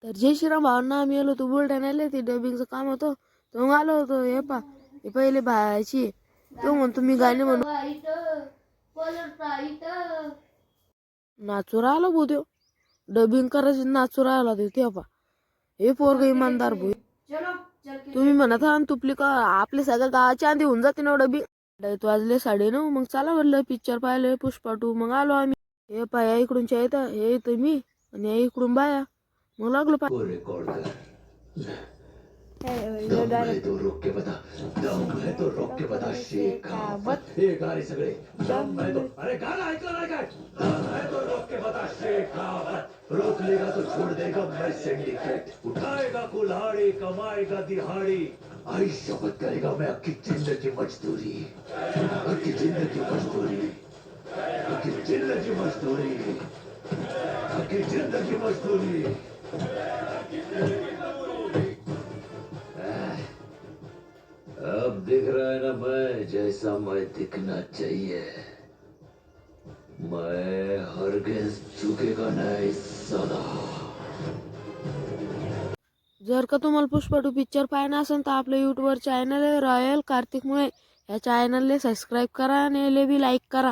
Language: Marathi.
तर जय श्रीराम भावना आम्ही आलो होतो बुलढाण्याला, ते डबिंगचं काम होतं. तर मग आलो होतो. हे पहिले बायची तो म्हणतो मी गाणे म्हणू, नाचू राहिला भो त्यो डबिंग करायची, नाचू राहिला ते हे पोरग इमानदार भो. तुम्ही म्हणत आहात तुपली का आपल्या सगळ्या गावाची आंधी होऊन जाते ना डबिंग. वाजले 9:30. मग चला म्हणलं पिक्चर पाहिले पुष्पा 2. मग आलो आम्ही. हे पाया इकडूनच्या येतं, हे येतं मी आणि हे इकडून बाया. मग लागलो रिकॉर्ड कर। दम है तो रोक के बता, दम है तो रोक के बता शेखावत। हे गाणे सगळे दम है तो, अरे गाना ऐकलं नाही काय? दम है तो रोक के बता शेखावत, रोक लेगा तो छोड़ देगा मैं सिंडिकेट, उठाएगा कुल्हाड़ी कमाएगा दिहाड़ी, आई शपथ करेगा मैं अक्की जिंदगी मजदूरी, अक्की जिंदगी मजदूरी, अक्की जिंदगी मजदूरी, अक्की जिंदगी मजदूरी। अब दिख रहा है ना मैं जैसा मैं दिखना चाहिए। मैं हरगिज झुकेगा नहीं सदा। जर का तुम्हाला पुष्पा 2 पिक्चर पाहायला असेल तर आपल्या यूट्यूबवर चॅनल आहे रॉयल कार्तिक मुळे, या चॅनलला सबस्क्राईब करा आणि बी लाईक करा.